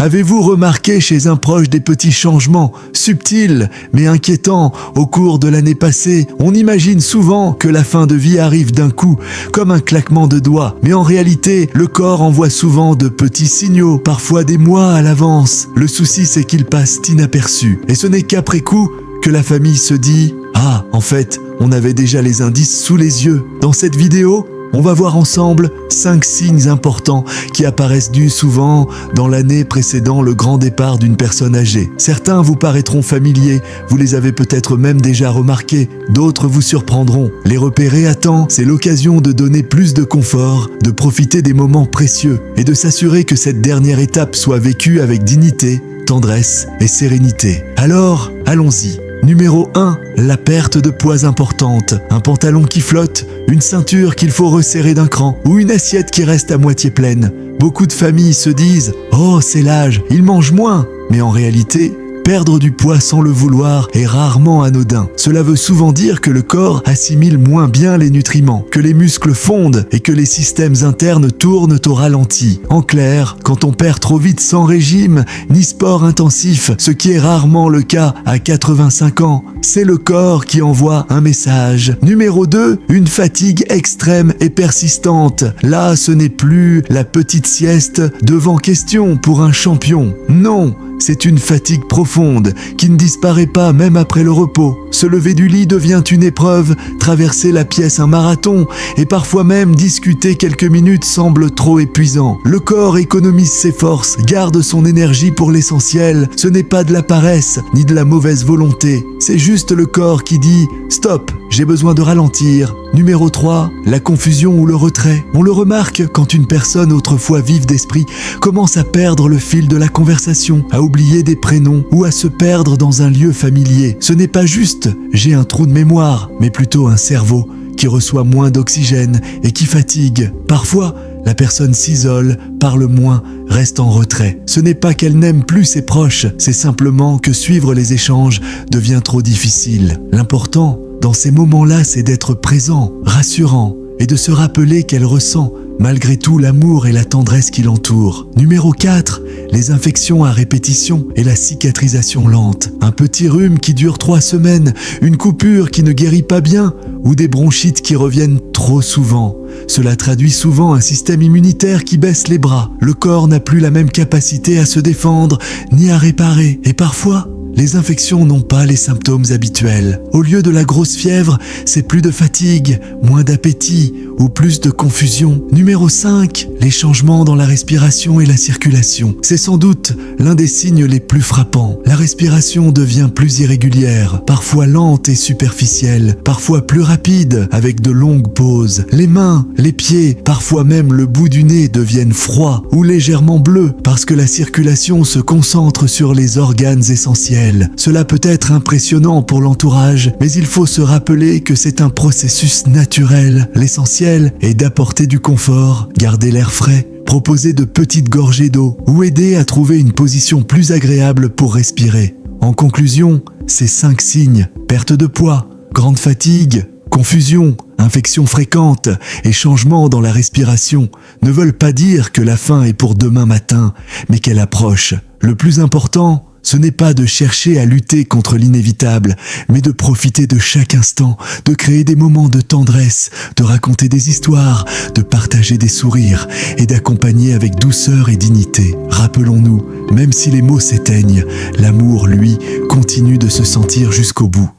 Avez-vous remarqué chez un proche des petits changements, subtils mais inquiétants, au cours de l'année passée? On imagine souvent que la fin de vie arrive d'un coup, comme un claquement de doigts. Mais en réalité, le corps envoie souvent de petits signaux, parfois des mois à l'avance. Le souci, c'est qu'ils passent inaperçus. Et ce n'est qu'après coup que la famille se dit « Ah, en fait, on avait déjà les indices sous les yeux. » Dans cette vidéo, on va voir ensemble 5 signes importants qui apparaissent souvent dans l'année précédant le grand départ d'une personne âgée. Certains vous paraîtront familiers, vous les avez peut-être même déjà remarqués, d'autres vous surprendront. Les repérer à temps, c'est l'occasion de donner plus de confort, de profiter des moments précieux et de s'assurer que cette dernière étape soit vécue avec dignité, tendresse et sérénité. Alors, allons-y. Numéro 1, la perte de poids importante. Un pantalon qui flotte, une ceinture qu'il faut resserrer d'un cran ou une assiette qui reste à moitié pleine. Beaucoup de familles se disent « Oh, c'est l'âge, il mange moins !» Mais en réalité, perdre du poids sans le vouloir est rarement anodin. Cela veut souvent dire que le corps assimile moins bien les nutriments, que les muscles fondent et que les systèmes internes tournent au ralenti. En clair, quand on perd trop vite sans régime ni sport intensif, ce qui est rarement le cas à 85 ans, c'est le corps qui envoie un message. Numéro 2, une fatigue extrême et persistante. Là, ce n'est plus la petite sieste devant question pour un champion. Non, c'est une fatigue profonde qui ne disparaît pas même après le repos. Se lever du lit devient une épreuve, traverser la pièce un marathon et parfois même discuter quelques minutes semble trop épuisant. Le corps économise ses forces, garde son énergie pour l'essentiel. Ce n'est pas de la paresse ni de la mauvaise volonté. C'est juste le corps qui dit « Stop, j'ai besoin de ralentir ». Numéro 3, la confusion ou le retrait. On le remarque quand une personne autrefois vive d'esprit commence à perdre le fil de la conversation, à oublier des prénoms ou à se perdre dans un lieu familier. Ce n'est pas juste « j'ai un trou de mémoire », mais plutôt un cerveau qui reçoit moins d'oxygène et qui fatigue. Parfois, la personne s'isole, parle moins, reste en retrait. Ce n'est pas qu'elle n'aime plus ses proches, c'est simplement que suivre les échanges devient trop difficile. L'important, dans ces moments-là, c'est d'être présent, rassurant et de se rappeler qu'elle ressent malgré tout l'amour et la tendresse qui l'entourent. Numéro 4, les infections à répétition et la cicatrisation lente. Un petit rhume qui dure 3 semaines, une coupure qui ne guérit pas bien ou des bronchites qui reviennent trop souvent. Cela traduit souvent un système immunitaire qui baisse les bras. Le corps n'a plus la même capacité à se défendre ni à réparer. Et parfois, les infections n'ont pas les symptômes habituels. Au lieu de la grosse fièvre, c'est plus de fatigue, moins d'appétit ou plus de confusion. Numéro 5, les changements dans la respiration et la circulation. C'est sans doute l'un des signes les plus frappants. La respiration devient plus irrégulière, parfois lente et superficielle, parfois plus rapide avec de longues pauses. Les mains, les pieds, parfois même le bout du nez deviennent froids ou légèrement bleus parce que la circulation se concentre sur les organes essentiels. Cela peut être impressionnant pour l'entourage, mais il faut se rappeler que c'est un processus naturel. L'essentiel est d'apporter du confort, garder l'air frais, proposer de petites gorgées d'eau ou aider à trouver une position plus agréable pour respirer. En conclusion, ces 5 signes, perte de poids, grande fatigue, confusion, infections fréquentes et changements dans la respiration ne veulent pas dire que la fin est pour demain matin, mais qu'elle approche. Le plus important, ce n'est pas de chercher à lutter contre l'inévitable, mais de profiter de chaque instant, de créer des moments de tendresse, de raconter des histoires, de partager des sourires et d'accompagner avec douceur et dignité. Rappelons-nous, même si les mots s'éteignent, l'amour, lui, continue de se sentir jusqu'au bout.